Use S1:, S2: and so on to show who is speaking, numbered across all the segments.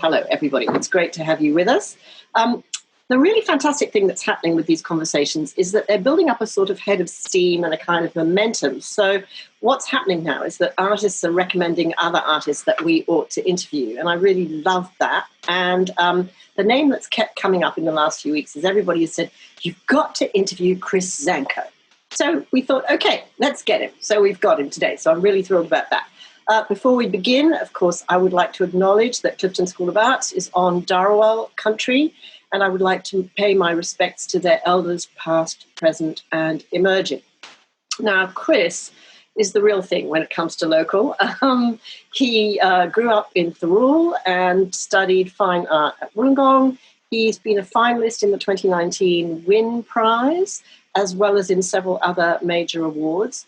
S1: hello, everybody. It's great to have you with us. The really fantastic thing that's happening with these conversations is that they're building up a sort of head of steam and a kind of momentum. So what's happening now is that artists are recommending other artists that we ought to interview. And I really love that. And the name that's kept coming up in the last few weeks is everybody has said, you've got to interview Chris Zanko. So we thought, okay, let's get him. So we've got him today. So I'm really thrilled about that. Before we begin, of course, I would like to acknowledge that Clifton School of Arts is on Dharawal country, and I would like to pay my respects to their elders, past, present, and emerging. Now, Chris is the real thing when it comes to local. He grew up in Thirroul and studied fine art at Wollongong. He's been a finalist in the 2019 Win Prize, as well as in several other major awards.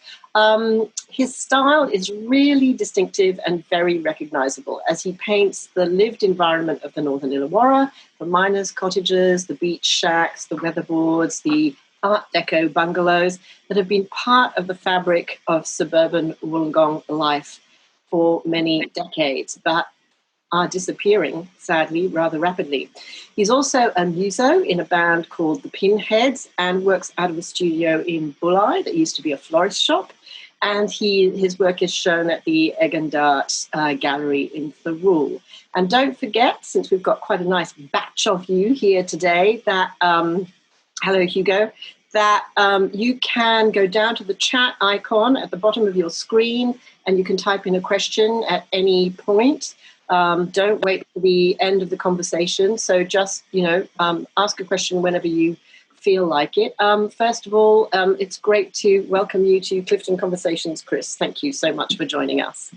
S1: His style is really distinctive and very recognizable as he paints the lived environment of the northern Illwarra, the miners' cottages, the beach shacks, the weatherboards, the Art Deco bungalows that have been part of the fabric of suburban Wollongong life for many decades, but are disappearing, sadly, rather rapidly. He's also a muso in a band called the Pinheads and works out of a studio in Bulli that used to be a florist shop. And his work is shown at the Eggendart Gallery in Thirroul. And don't forget, since we've got quite a nice batch of you here today, that, hello Hugo, that you can go down to the chat icon at the bottom of your screen and you can type in a question at any point. Don't wait for the end of the conversation. So just, ask a question whenever you feel like it. First of all, it's great to welcome you to Clifton Conversations, Chris. Thank you so much for joining us.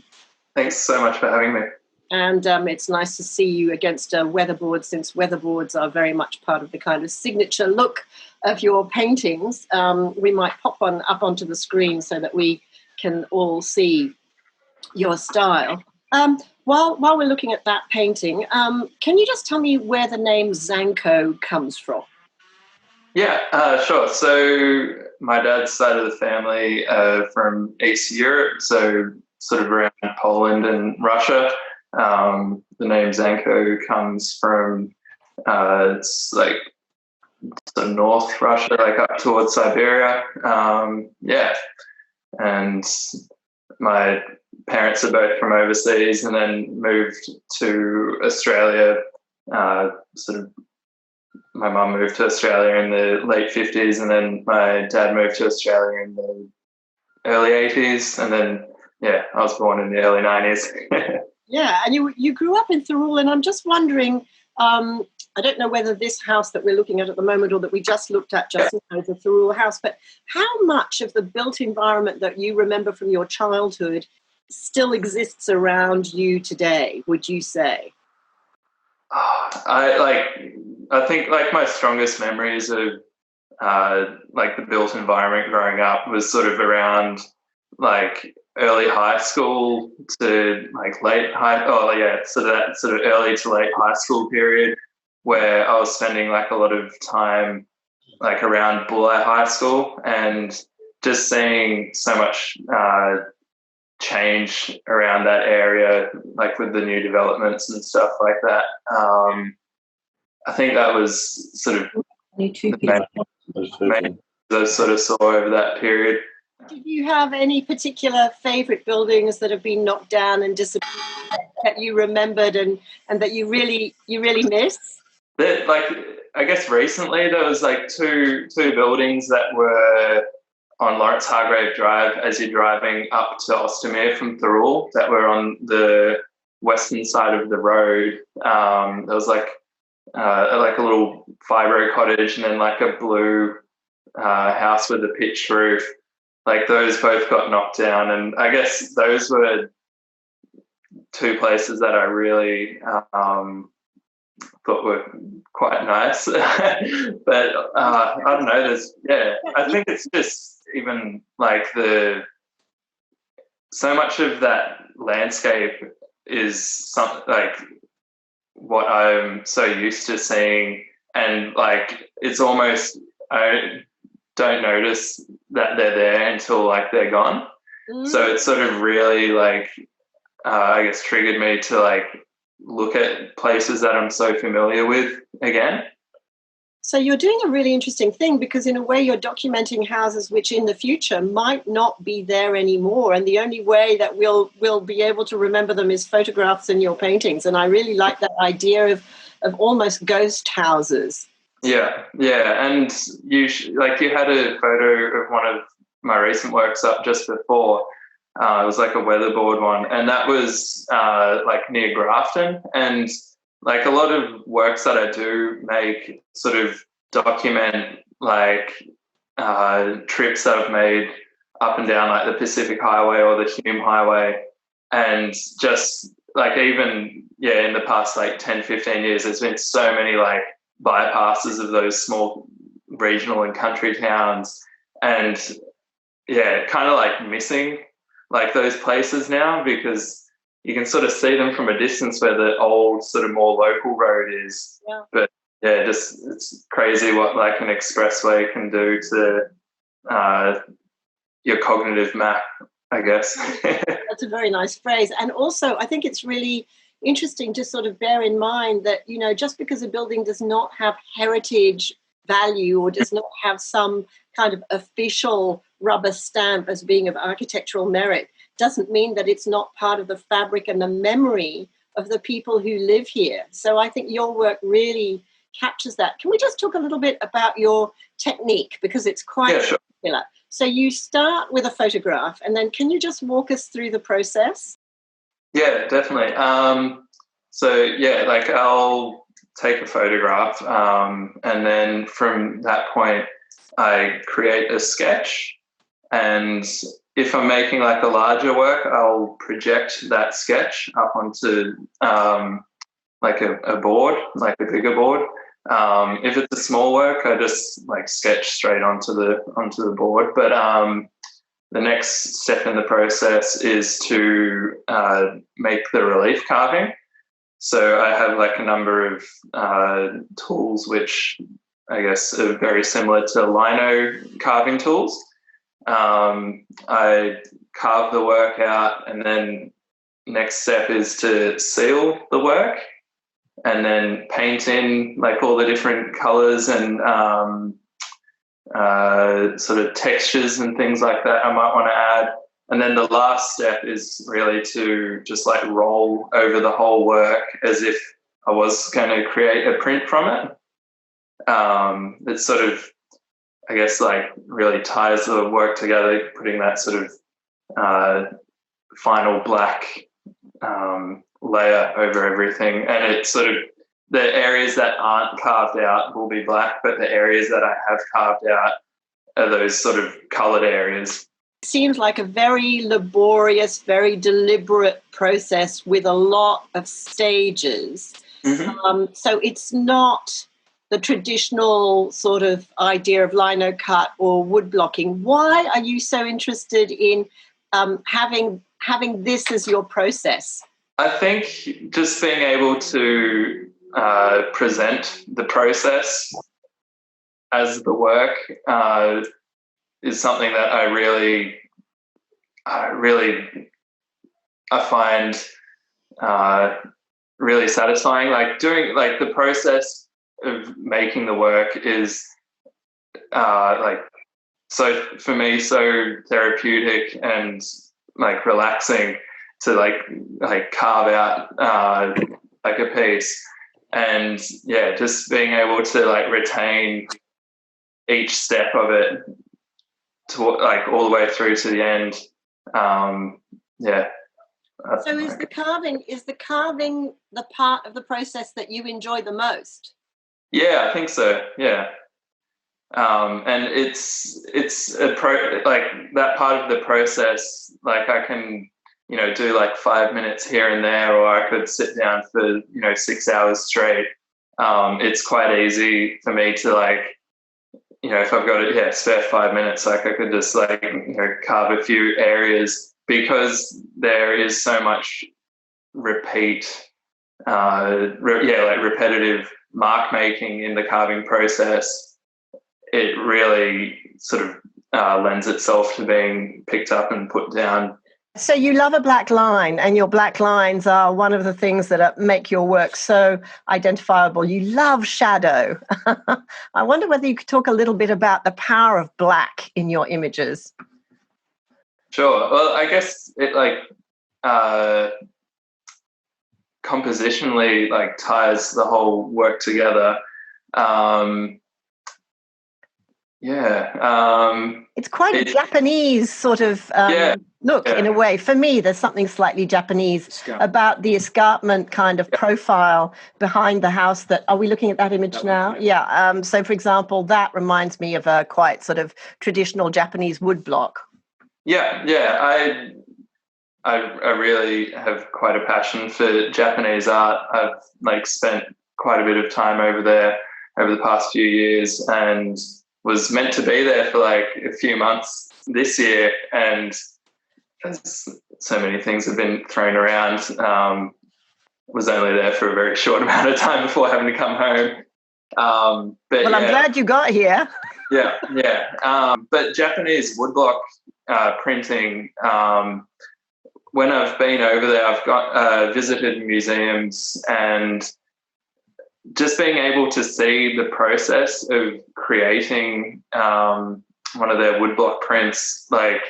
S2: Thanks so much for having me.
S1: And it's nice to see you against a weatherboard, since weatherboards are very much part of the kind of signature look of your paintings. We might pop one up onto the screen so that we can all see your style. While we're looking at that painting, can you just tell me where the name Zanko comes from?
S2: Yeah, sure. So my dad's side of the family from East Europe, so sort of around Poland and Russia. The name Zanko comes from it's like sort of North Russia, like up towards Siberia. And my parents are both from overseas and then moved to Australia. My mum moved to Australia in the late 50s and then my dad moved to Australia in the early 80s. And then, I was born in the early 90s.
S1: Yeah, and you grew up in Thirroul, and I'm just wondering, I don't know whether this house that we're looking at the moment or that we just looked at just now is a Thirroul house, but how much of the built environment that you remember from your childhood still exists around you today, would you say?
S2: I think like my strongest memories of like the built environment growing up was sort of around like early high school to like late high, so that sort of early to late high school period where I was spending like a lot of time like around Bulli High School and just seeing so much change around that area, like with the new developments and stuff like that. I think that was sort of the main I sort of saw over that period.
S1: Did you have any particular favourite buildings that have been knocked down and disappeared that you remembered and that you really miss?
S2: I guess recently there was like two buildings that were on Lawrence Hargrave Drive as you're driving up to Ostermere from Thirroul that were on the western side of the road. There was like a little fibro cottage and then like a blue house with a pitched roof. Like those both got knocked down, and I guess those were two places that I really thought were quite nice. But I don't know. I think it's just even like so much of that landscape is something like what I'm so used to seeing, and like it's almost I don't notice that they're there until like they're gone. So it's sort of really like I guess triggered me to like look at places that I'm so familiar with again.
S1: So you're doing a really interesting thing, because in a way you're documenting houses which in the future might not be there anymore, and the only way that we'll be able to remember them is photographs in your paintings. And I really like that idea of almost ghost houses.
S2: Yeah, and you had a photo of one of my recent works up just before. It was like a weatherboard one, and that was like near Grafton. And like a lot of works that I do make sort of document like trips that I've made up and down like the Pacific Highway or the Hume Highway. And just like even, in the past like 10, 15 years, there's been so many like bypasses of those small regional and country towns. And kind of like missing like those places now, because you can sort of see them from a distance where the old sort of more local road is.
S1: Yeah.
S2: But just it's crazy what like an expressway can do to your cognitive map, I guess.
S1: That's a very nice phrase. And also I think it's really interesting to sort of bear in mind that, just because a building does not have heritage value or does not have some kind of official rubber stamp as being of architectural merit, doesn't mean that it's not part of the fabric and the memory of the people who live here. So I think your work really captures that. Can we just talk a little bit about your technique, because it's quite popular? So you start with a photograph, and then can you just walk us through the process?
S2: Yeah, definitely. Like I'll take a photograph, and then from that point I create a sketch. And if I'm making like a larger work, I'll project that sketch up onto like a board, like a bigger board. If it's a small work, I just like sketch straight onto the board. But the next step in the process is to make the relief carving. So I have like a number of tools which I guess are very similar to lino carving tools. I carve the work out, and then next step is to seal the work and then paint in like all the different colors and sort of textures and things like that I might want to add. And then the last step is really to just like roll over the whole work as if I was going to create a print from it. It's sort of, I guess, like really ties the work together, putting that sort of final black layer over everything. And it's sort of the areas that aren't carved out will be black, but the areas that I have carved out are those sort of coloured areas.
S1: Seems like a very laborious, very deliberate process with a lot of stages.
S2: Mm-hmm.
S1: So it's not the traditional sort of idea of lino cut or wood blocking. Why are you so interested in having this as your process?
S2: I think just being able to present the process as the work is something that I find really satisfying. Like doing like the process of making the work is like so for me so therapeutic and like relaxing to like carve out like a piece, and just being able to like retain each step of it to like all the way through to the end.
S1: So is the carving the part of the process that you enjoy the most?
S2: Yeah, I think so. Yeah. And it's like that part of the process, like I can, do like 5 minutes here and there, or I could sit down for, 6 hours straight. It's quite easy for me to like, if I've got it, spare 5 minutes, like I could just like, carve a few areas, because there is so much repetitive mark making in the carving process. It really sort of lends itself to being picked up and put down.
S1: So you love a black line, and your black lines are one of the things that make your work so identifiable. You love shadow. I wonder whether you could talk a little bit about the power of black in your images.
S2: Sure. Well, I guess it compositionally ties the whole work together.
S1: It's quite a Japanese sort of look in a way. For me, there's something slightly Japanese about the escarpment kind of profile behind the house. Are we looking at that image now? Yeah. So, for example, that reminds me of a quite sort of traditional Japanese woodblock.
S2: Yeah. I really have quite a passion for Japanese art. I've spent quite a bit of time over there over the past few years, and was meant to be there for a few months this year, and so many things have been thrown around. Was only there for a very short amount of time before having to come home. I'm
S1: glad you got here.
S2: But Japanese woodblock printing, when I've been over there, I've visited museums, and just being able to see the process of creating one of their woodblock prints, it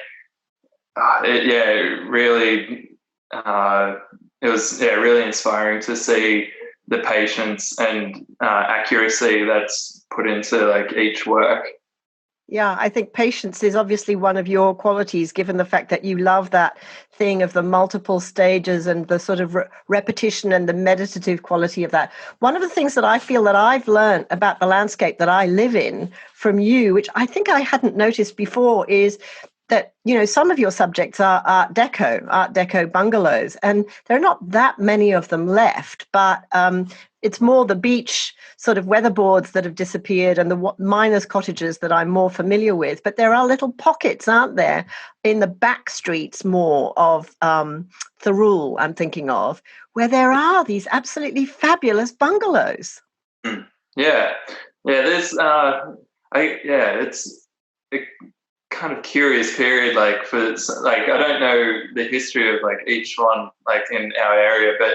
S2: was really inspiring to see the patience and accuracy that's put into each work.
S1: Yeah, I think patience is obviously one of your qualities, given the fact that you love that thing of the multiple stages and the sort of repetition and the meditative quality of that. One of the things that I feel that I've learned about the landscape that I live in from you, which I think I hadn't noticed before, is that, some of your subjects are Art Deco bungalows, and there are not that many of them left, but it's more the beach sort of weatherboards that have disappeared and the miners' cottages that I'm more familiar with. But there are little pockets, aren't there, in the back streets more of Thirroul, I'm thinking of, where there are these absolutely fabulous bungalows.
S2: Yeah. There's it's a kind of curious period. I don't know the history of each one in our area, but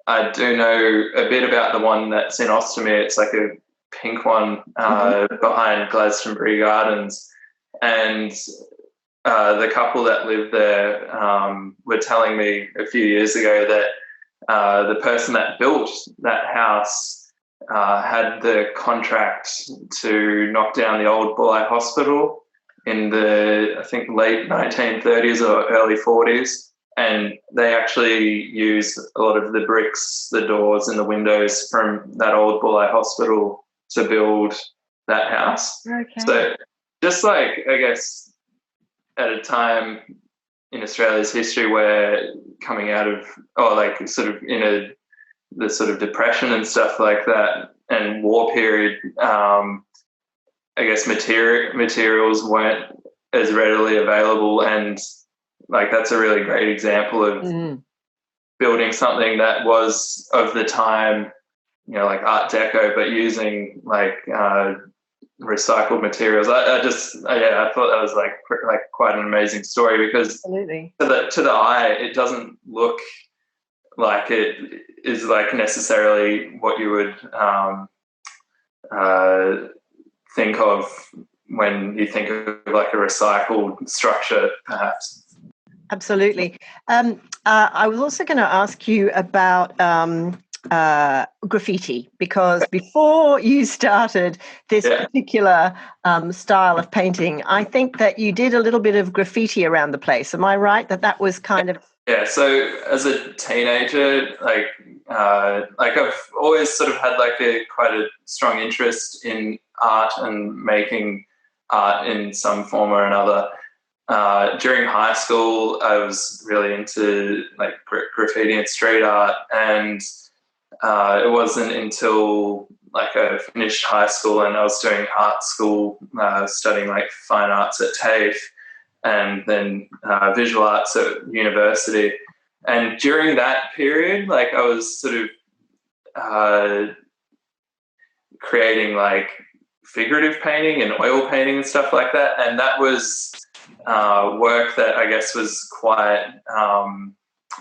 S2: I do know a bit about the one that's in Ostermere. It's a pink one behind Glastonbury Gardens, and the couple that lived there were telling me a few years ago that the person that built that house had the contract to knock down the old Bulli Hospital in the, I think, late 1930s or early 40s. And they actually used a lot of the bricks, the doors and the windows from that old Bulli Hospital to build that house.
S1: Okay.
S2: So just I guess at a time in Australia's history where coming out of, sort of in the sort of depression and stuff like that and war period, I guess materials weren't as readily available, and that's a really great example of building something that was of the time, Art Deco, but using recycled materials. I thought that was quite an amazing story, because
S1: absolutely,
S2: to the eye it doesn't look like it is necessarily what you would think of when you think of a recycled structure, perhaps.
S1: Absolutely. I was also going to ask you about graffiti, because before you started this particular style of painting, I think that you did a little bit of graffiti around the place. Am I right that was kind of...
S2: Yeah, so as a teenager, I've always sort of had quite a strong interest in art and making art in some form or another. During high school, I was really into graffiti and street art, and it wasn't until I finished high school and I was doing art school, studying fine arts at TAFE, and then visual arts at university. And during that period, I was sort of creating figurative painting and oil painting and stuff like that. And that was work that I guess was quite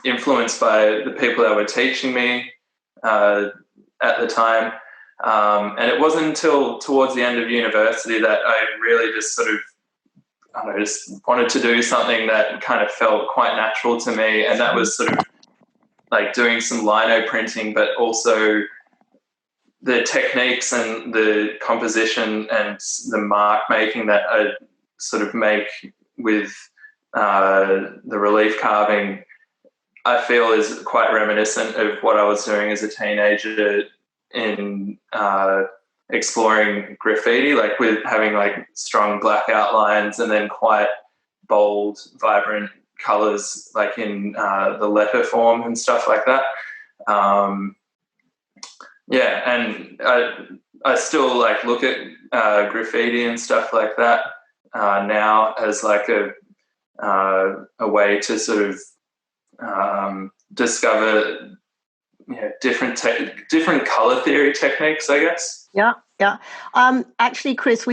S2: influenced by the people that were teaching me at the time. And it wasn't until towards the end of university that I really just sort of, I don't know, just wanted to do something that kind of felt quite natural to me. And that was sort of like doing some lino printing, but also the techniques and the composition and the mark making that I sort of make with the relief carving, I feel is quite reminiscent of what I was doing as a teenager in exploring graffiti, like with having like strong black outlines and then quite bold, vibrant colours, like in the letter form and stuff like that. And I still like look at graffiti and stuff like that now as like a way to sort of discover different color theory techniques, I guess.
S1: Yeah. Actually, Chris,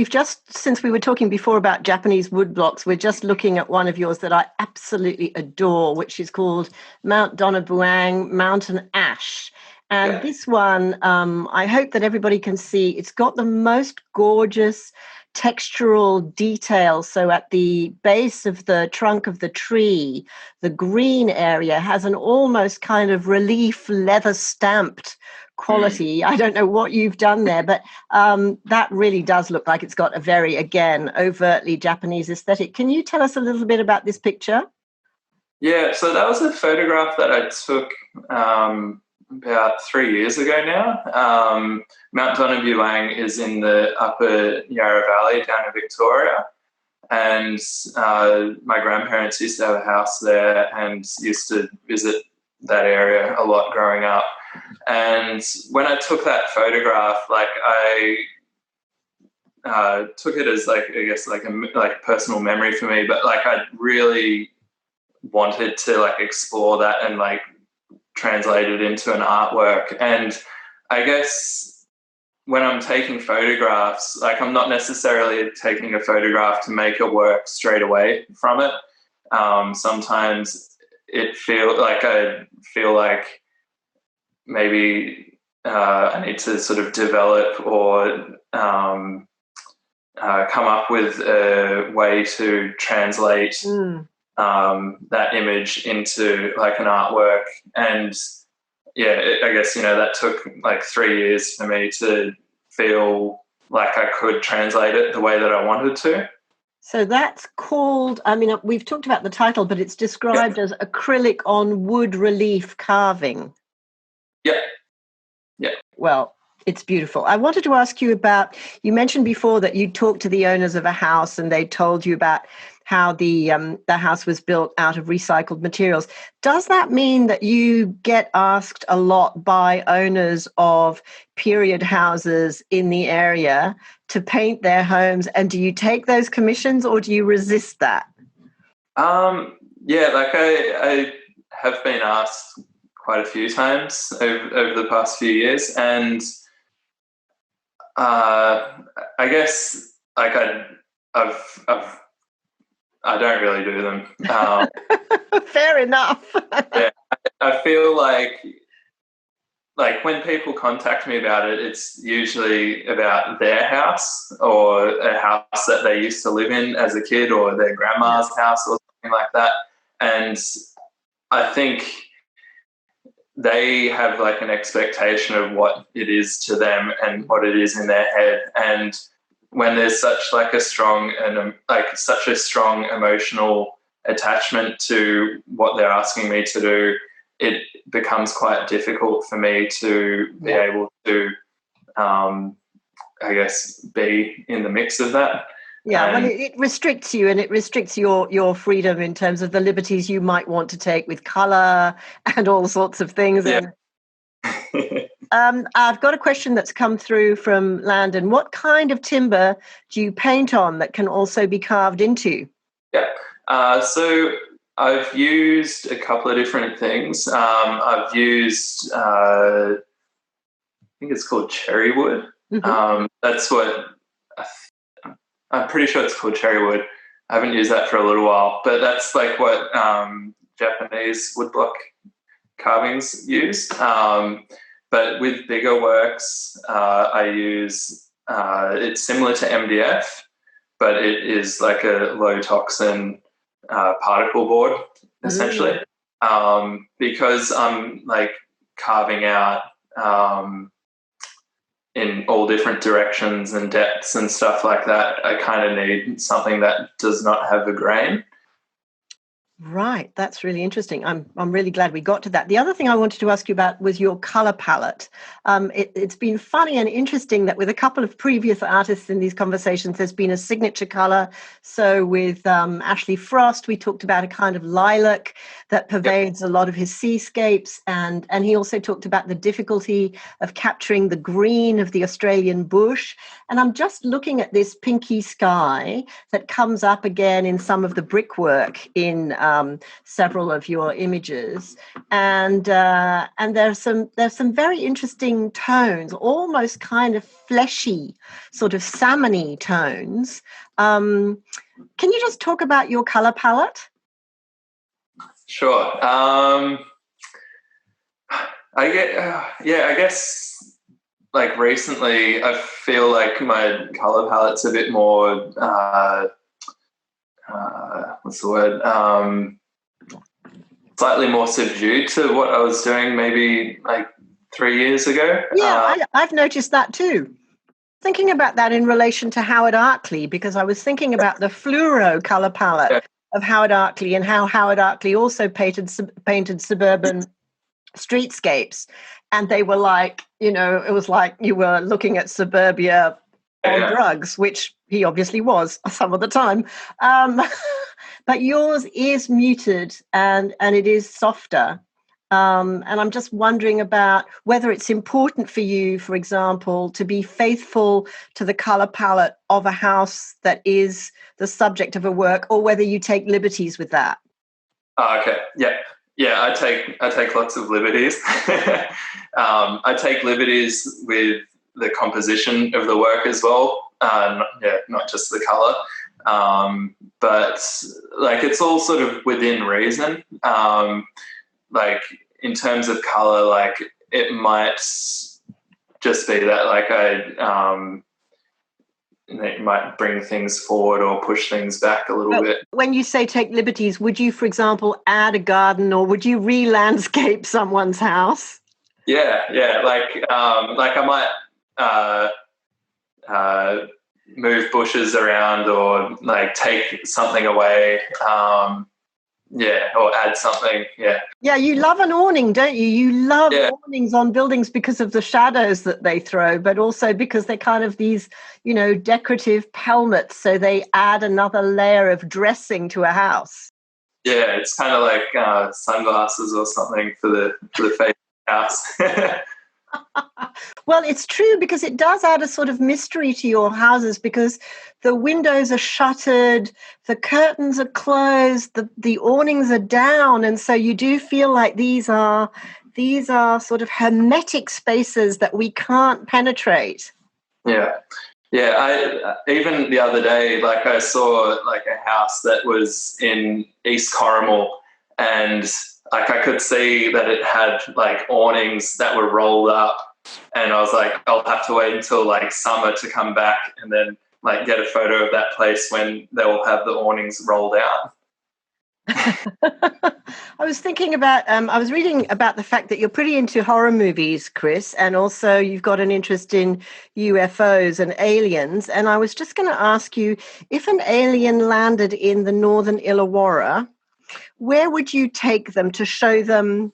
S1: since we were talking before about Japanese wood blocks, we're just looking at one of yours that I absolutely adore, which is called Mount Donabuang Mountain Ash. And this one, I hope that everybody can see, it's got the most gorgeous textural detail. So at the base of the trunk of the tree, the green area has an almost kind of relief leather stamped quality. I don't know what you've done there, but that really does look like it's got a very, again, overtly Japanese aesthetic. Can you tell us a little bit about this picture?
S2: Yeah, so that was a photograph that I took about 3 years ago now. Mount Donabuang is in the upper Yarra Valley down in Victoria, and my grandparents used to have a house there and used to visit that area a lot growing up. And when I took that photograph, like I took it as like, I guess like a personal memory for me, but like I really wanted to like explore that and like translate it into an artwork. And I guess when I'm taking photographs, like I'm not necessarily taking a photograph to make a work straight away from it. Sometimes I feel like maybe I need to sort of develop or come up with a way to translate that image into like an artwork. And I guess, that took like 3 years for me to feel like I could translate it the way that I wanted to.
S1: So that's called, we've talked about the title, but it's described as acrylic on wood relief carving. Yeah. Well, it's beautiful. I wanted to ask you about, you mentioned before that you talked to the owners of a house and they told you about how the house was built out of recycled materials. Does that mean that you get asked a lot by owners of period houses in the area to paint their homes? And do you take those commissions or do you resist that?
S2: I have been asked quite a few times over the past few years, and I guess like I don't really do them.
S1: Fair enough.
S2: I feel like when people contact me about it, it's usually about their house or a house that they used to live in as a kid or their grandma's house or something like that. And I think they have like an expectation of what it is to them and what it is in their head. And when there's such a strong emotional attachment to what they're asking me to do, it becomes quite difficult for me to be able to, I guess, be in the mix of that.
S1: Yeah, well, it restricts you, and it restricts your freedom in terms of the liberties you might want to take with colour and all sorts of things.
S2: Yeah.
S1: I've got a question that's come through from Landon. What kind of timber do you paint on that can also be carved into?
S2: Yeah, so I've used a couple of different things. I've used, I think it's called cherry wood.
S1: Mm-hmm.
S2: That's what I'm pretty sure it's called cherry wood. I haven't used that for a little while, but that's like what Japanese woodblock carvings use. But with bigger works, I use, it's similar to MDF, but it is like a low toxin particle board, essentially, because I'm like carving out in all different directions and depths and stuff like that. I kind of need something that does not have a grain.
S1: Right, that's really interesting. I'm really glad we got to that. The other thing I wanted to ask you about was your color palette. It's been funny and interesting that with a couple of previous artists in these conversations, there's been a signature color. So with Ashley Frost, we talked about a kind of lilac that pervades a lot of his seascapes, and he also talked about the difficulty of capturing the green of the Australian bush. And I'm just looking at this pinky sky that comes up again in some of the brickwork in several of your images, and there's some very interesting tones, almost kind of fleshy, sort of salmony tones. Can you just talk about your color palette?
S2: Sure. I guess like recently, I feel like my color palette's a bit more. What's the word? Slightly more subdued to what I was doing maybe like 3 years ago.
S1: Yeah, I've noticed that too. Thinking about that in relation to Howard Arkley, because I was thinking about the fluoro color palette of Howard Arkley and how Howard Arkley also painted suburban streetscapes. And they were like, it was like you were looking at suburbia on drugs, which he obviously was some of the time. But yours is muted and it is softer. And I'm just wondering about whether it's important for you, for example, to be faithful to the color palette of a house that is the subject of a work, or whether you take liberties with that.
S2: Okay. Yeah. I take lots of liberties. I take liberties with the composition of the work as well. Not just the color. But like it's all sort of within reason. Like in terms of color, like it might just be that like it might bring things forward or push things back a little bit.
S1: When you say take liberties, would you, for example, add a garden, or would you re-landscape someone's house?
S2: Yeah. Like I might move bushes around, or like take something away. Or add something. Yeah,
S1: you love an awning, don't you? You love awnings on buildings because of the shadows that they throw, but also because they're kind of these, decorative pelmets, so they add another layer of dressing to a house.
S2: Yeah, it's kind of like sunglasses or something for the face of the house.
S1: Well, it's true, because it does add a sort of mystery to your houses, because the windows are shuttered, the curtains are closed, the awnings are down, and so you do feel like these are sort of hermetic spaces that we can't penetrate. Yeah.
S2: I even the other day, like I saw like a house that was in East Corrimal, and like I could see that it had like awnings that were rolled up, and I was like, I'll have to wait until like summer to come back and then like get a photo of that place when they will have the awnings rolled out.
S1: I was thinking about, I was reading about the fact that you're pretty into horror movies, Chris, and also you've got an interest in UFOs and aliens. And I was just going to ask you, if an alien landed in the northern Illwarra, where would you take them to show them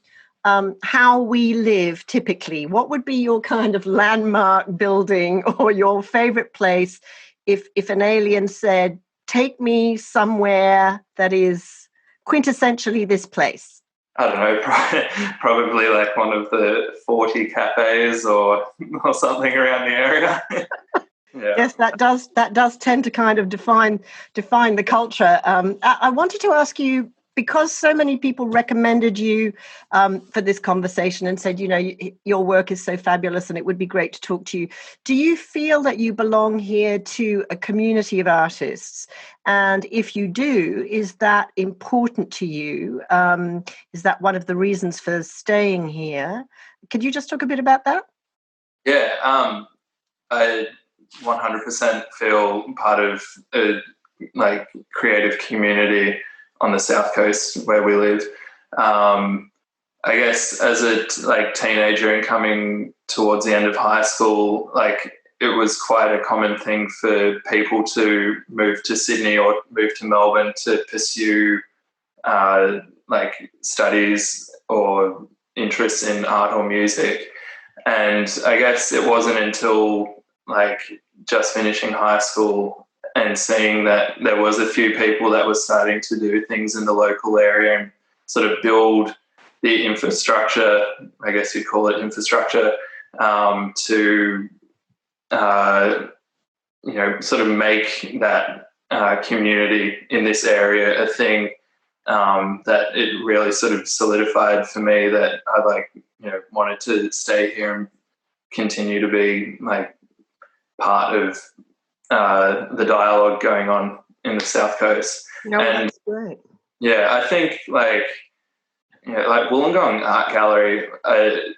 S1: how we live typically? What would be your kind of landmark building or your favorite place if an alien said, take me somewhere that is quintessentially this place?
S2: I don't know, probably like one of the 40 cafes or something around the area. Yeah.
S1: Yes, that does tend to kind of define the culture. I wanted to ask you because so many people recommended you for this conversation and said, your work is so fabulous and it would be great to talk to you. Do you feel that you belong here to a community of artists? And if you do, is that important to you? Is that one of the reasons for staying here? Could you just talk a bit about that?
S2: Yeah, I 100% feel part of a creative community on the South Coast where we live. I guess as a teenager and coming towards the end of high school, it was quite a common thing for people to move to Sydney or move to Melbourne to pursue studies or interests in art or music. And I guess it wasn't until just finishing high school and seeing that there was a few people that were starting to do things in the local area and sort of build the infrastructure, I guess you'd call it infrastructure, to sort of make that community in this area a thing, that it really sort of solidified for me that I wanted to stay here and continue to be part of the dialogue going on in the South Coast.
S1: No, and that's great.
S2: Yeah, I think Wollongong Art Gallery, I've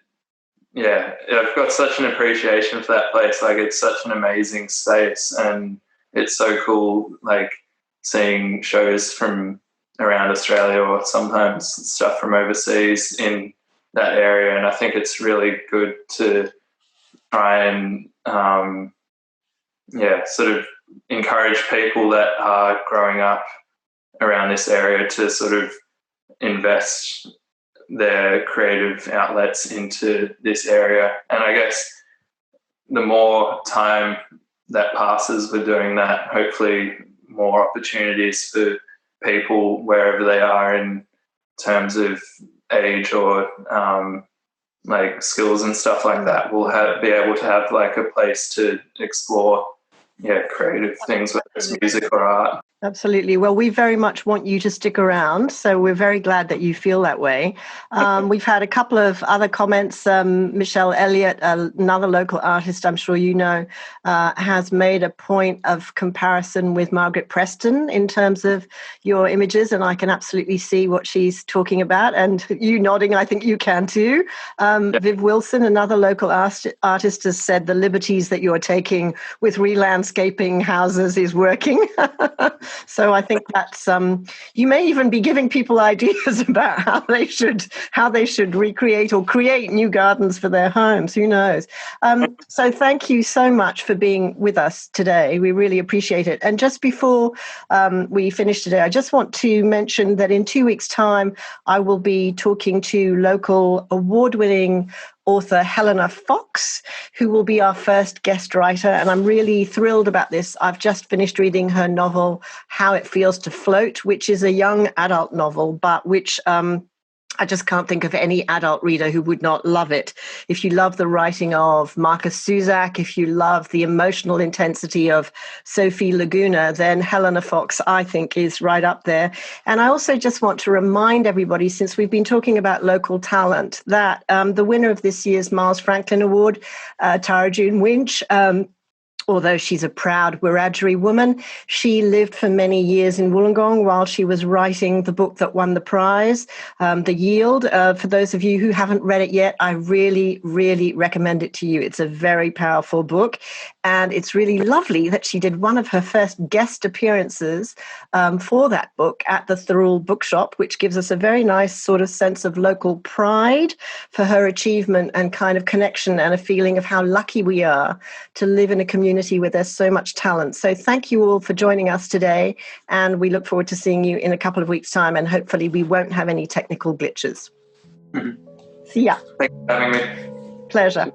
S2: got such an appreciation for that place. It's such an amazing space, and it's so cool seeing shows from around Australia or sometimes stuff from overseas in that area. And I think it's really good to try and sort of encourage people that are growing up around this area to sort of invest their creative outlets into this area. And I guess the more time that passes with doing that, hopefully more opportunities for people wherever they are in terms of age or skills and stuff like that will be able to have a place to explore creative things, whether it's music or art.
S1: Absolutely. Well, we very much want you to stick around, so we're very glad that you feel that way. We've had a couple of other comments. Michelle Elliott, another local artist I'm sure you know, has made a point of comparison with Margaret Preston in terms of your images, and I can absolutely see what she's talking about. And you nodding, I think you can too. Viv Wilson, another local artist, has said the liberties that you're taking with re-landscaping houses is working. So I think that's you may even be giving people ideas about how they should recreate or create new gardens for their homes. Who knows? So thank you so much for being with us today. We really appreciate it. And just before we finish today, I just want to mention that in 2 weeks' time, I will be talking to local award-winning author Helena Fox, who will be our first guest writer. And I'm really thrilled about this. I've just finished reading her novel, How It Feels to Float, which is a young adult novel, but which I just can't think of any adult reader who would not love it. If you love the writing of Marcus Zusak, if you love the emotional intensity of Sophie Laguna, then Helena Fox, I think, is right up there. And I also just want to remind everybody, since we've been talking about local talent, that the winner of this year's Miles Franklin Award, Tara June Winch, although she's a proud Wiradjuri woman, she lived for many years in Wollongong while she was writing the book that won the prize, The Yield. For those of you who haven't read it yet, I really, really recommend it to you. It's a very powerful book, and it's really lovely that she did one of her first guest appearances for that book at the Thirroul Bookshop, which gives us a very nice sort of sense of local pride for her achievement and kind of connection and a feeling of how lucky we are to live in a community where there's so much talent. So thank you all for joining us today, and we look forward to seeing you in a couple of weeks' time, and hopefully we won't have any technical glitches. See ya.
S2: Thanks for having me.
S1: Pleasure.